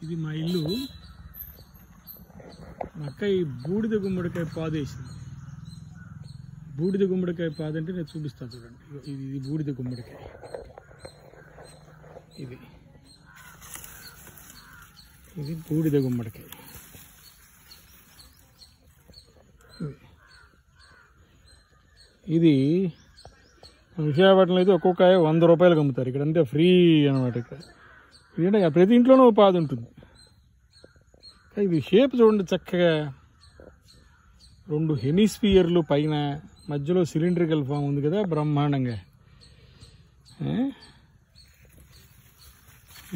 ఇది మా ఇల్లు. మా అక్క ఈ బూడిద గుమ్మడికాయ పాదు వేసింది. బూడిద గుమ్మడికాయ పాదు అంటే నేను చూపిస్తాను చూడండి. ఇది బూడిద గుమ్మడికాయ. ఇది బూడిద గుమ్మడికాయ. ఇది విశాఖపట్నంలో అయితే ఒక్కొక్క 100 రూపాయలకు అమ్ముతారు. ఇక్కడ అంతే ఫ్రీ అనమాట. ఇక్కడ ఏంటంటే ప్రతి ఇంట్లోనూ పాదు ఉంటుంది. ఇది షేప్ చూడండి చక్కగా, 2 హెమిస్ఫియర్లు పైన, మధ్యలో సిలిండ్రికల్ ఫామ్ ఉంది కదా బ్రహ్మాండంగా.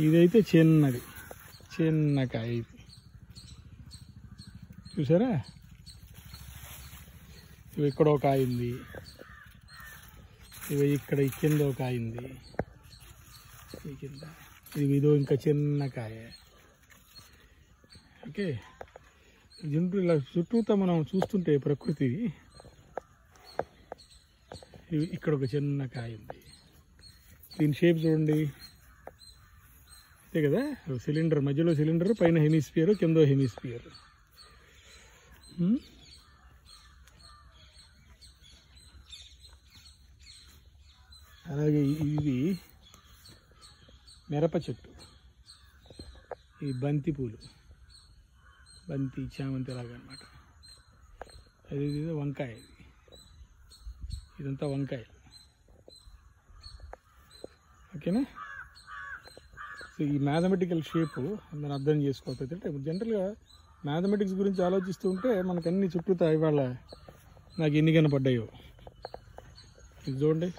ఇదైతే చిన్న కాయ. ఇది చూసారా, ఇవి ఇక్కడ ఒక కాయ ఉంది, ఇవి ఇక్కడ కింద ఒక కాయ ఉంది, ఈ కింద ఇదో ఇంకా చిన్న కాయ. ఓకే, ఇలా చుట్టూతో మనం చూస్తుంటే ప్రకృతి, ఇక్కడ ఒక చిన్న కాయ ఉంది. దీని షేప్ చూడండి, అంతే కదా. సిలిండర్, మధ్యలో సిలిండర్, పైన హెమిస్ఫియర్, కింద హెమిస్ఫియర్. అలాగే ఇది మిరప చెట్టు, ఈ బంతి పూలు, బంతి చామంతి లాగా అనమాట. అది వంకాయ, ఇదంతా వంకాయ. ఓకేనా. సో ఈ మ్యాథమెటికల్ షేపు మనం అర్థం చేసుకోకపోతే, అంటే జనరల్గా మ్యాథమెటిక్స్ గురించి ఆలోచిస్తూ ఉంటే మనకు అన్ని చుట్టూతా ఇవాళ నాకు ఎన్ని కనపడ్డాయో. ఇది చూడండి,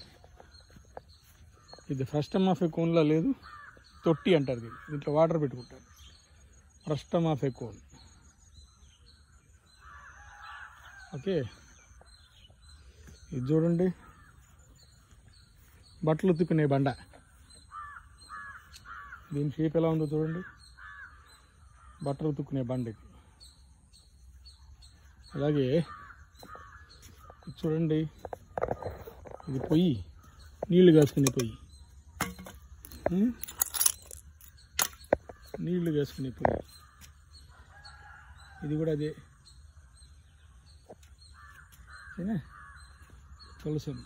ఇది ఫ్రస్టమ్ ఆఫ్ ఏ కోన్లా లేదు, తొట్టి అంటారు దీంట్లో వాటర్ పెట్టుకుంటారు. Frustum of A cone. Okay, ఇది చూడండి, బట్టలు ఉతుక్కునే బండ. దీని షేప్ ఎలా ఉందో చూడండి, బట్టలు ఉతుక్కునే బండ ఇది. అలాగే చూడండి, ఇది పొయ్యి, నీళ్లు కాసుకునే పొయ్యి, నీళ్లు కాసుకునే పొయ్యి. ఇది కూడా అదే, తులసమ్మ.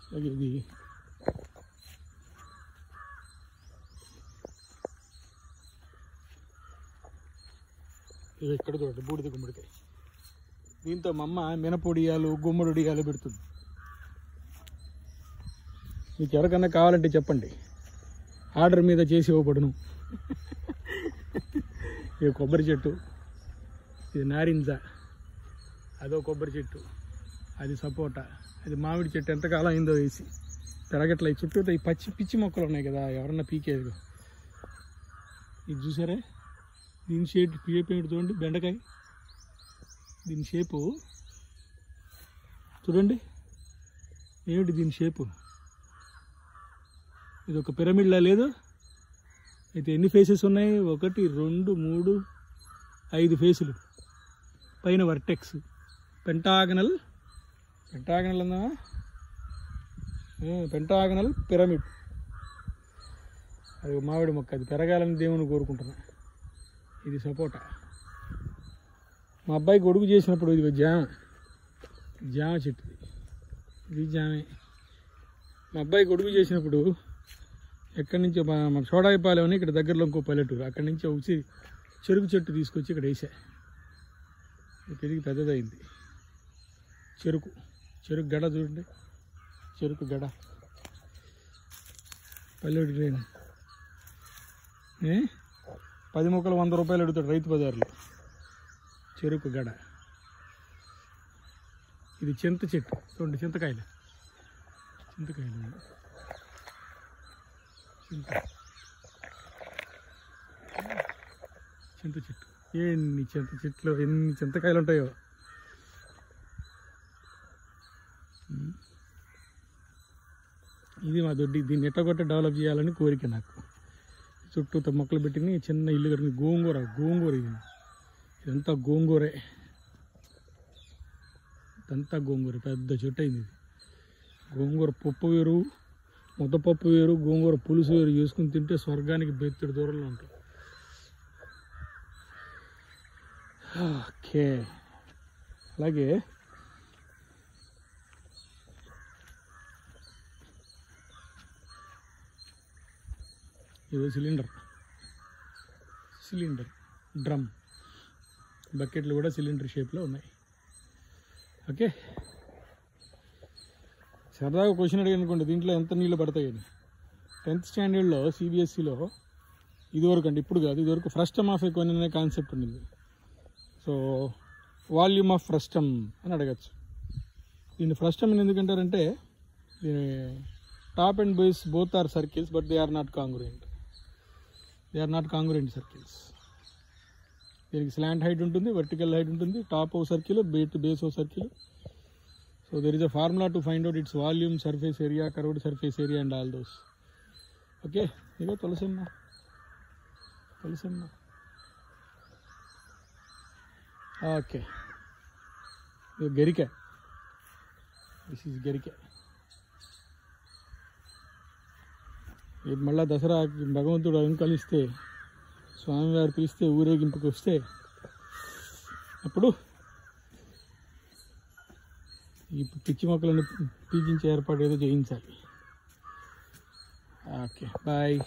అలాగే ఇది ఇక్కడ చూడండి, బూడిద గుమ్మడికాయ. దీంతో మా అమ్మ మినపొడియాలు, గుమ్మడియాలు పెడుతుంది. మీకు ఎవరికన్నా కావాలంటే చెప్పండి, ఆర్డర్ మీద చేసి ఇవ్వబడును. ఇది కొబ్బరి చెట్టు, ఇది నారింజ, అదో కొబ్బరి చెట్టు, అది సపోటా, అది మామిడి చెట్టు. ఎంతకాలం అయిందో వేసి పెరగట్లే. చుట్టూ ఈ పిచ్చి మొక్కలు ఉన్నాయి కదా, ఎవరన్నా పీకేది. ఇది చూసారా, దీని షేప్ ఏమిటి చూడండి, బెండకాయ. దీని షేపు చూడండి ఏమిటి, దీని షేపు. ఇది ఒక పిరమిడ్లా లేదు. అయితే ఎన్ని ఫేసెస్ ఉన్నాయి? 1 2 3 5 ఫేసులు. పైన వర్టెక్స్, పెంటాగనల్ అన్నా, పెంటాగనల్ పిరమిడ్. అది మామిడి మొక్క, అది పెరగాలని దేవుని కోరుకుంటున్నా. ఇది సపోటా. మా అబ్బాయికి ఒడుగు చేసినప్పుడు ఇది జామ చెట్టు, ఇది జామే. మా అబ్బాయికి ఒడుగు చేసినప్పుడు ఎక్కడి నుంచో మన సోడాయిపాలెం అని ఇక్కడ దగ్గరలో ఇంకో పల్లెటూరు, అక్కడి నుంచి వచ్చి చెరుకు చెట్టు తీసుకొచ్చి ఇక్కడ వేసా. పెరిగి పెద్దదైంది. చెరుకు గడ చూడండి, చెరుకు గడ. పల్లెటూరు ట్రైన్ 10 మొక్కలు 100 రూపాయలు అడుగుతాడు రైతు బజార్లో. చెరుకు గడ. ఇది చింత చెట్టు చూడండి, చింతకాయలు చింత చెట్టు. ఎన్ని చింత చెట్లు, ఎన్ని చింతకాయలు ఉంటాయో. ఇది మా దొడ్డి. దీన్ని ఎట్టగొట్ట డెవలప్ చేయాలని కోరిక నాకు. చుట్టూ మొక్కలు పెట్టింది, చిన్న ఇల్లు కట్టింది. గోంగూర ఇదంతా గోంగూరే. ఇదంతా గోంగూర, పెద్ద చెట్టు అయింది. గోంగూర పప్పు వేరు, ముద్దపప్పు వేరు, గోంగూర పులుసు వేరు చేసుకుని తింటే స్వర్గానికి బెత్తడి దూరంలో ఉంటుంది. ఓకే, అలాగే ఇది సిలిండర్ డ్రమ్, బకెట్లు కూడా సిలిండర్ షేప్లో ఉన్నాయి. ఓకే, సరదాగా క్వశ్చన్ అడిగాను అనుకోండి, దీంట్లో ఎంత నీళ్ళు పడతాయని. 10th స్టాండర్డ్లో సిబిఎస్ఈలో ఇదివరకు అండి, ఇప్పుడు కాదు, ఇదివరకు ఫ్రస్టమ్ ఆఫ్ ఎ కాయిన్ అనే కాన్సెప్ట్ ఉండింది. సో వాల్యూమ్ ఆఫ్ ఫ్రస్టమ్ అని అడగచ్చు. దీన్ని ఫ్రస్టమ్ అని ఎందుకంటారంటే దీని top and base both are circles, but they are not congruent circles. దీనికి స్లాంట్ హైట్ ఉంటుంది, వర్టికల్ హైట్ ఉంటుంది, టాప్ ఓ సర్కిల్, బేస్ ఓ circle. So there is a formula to find out its volume, surface area, curved surface area and all those. Okay, ego Tulasamma. Okay, ఇది గరిక. This is గరిక. ఇది మళ్ళా దసరా భగవంతుడు కలిస్తే, స్వామివారు పిలిస్తే, ఊరేగింపుకి వస్తే అప్పుడు ఈ పిచ్చి మొక్కలను పీకించే ఏర్పాటు ఏదో చేయించాలి. Okay, bye.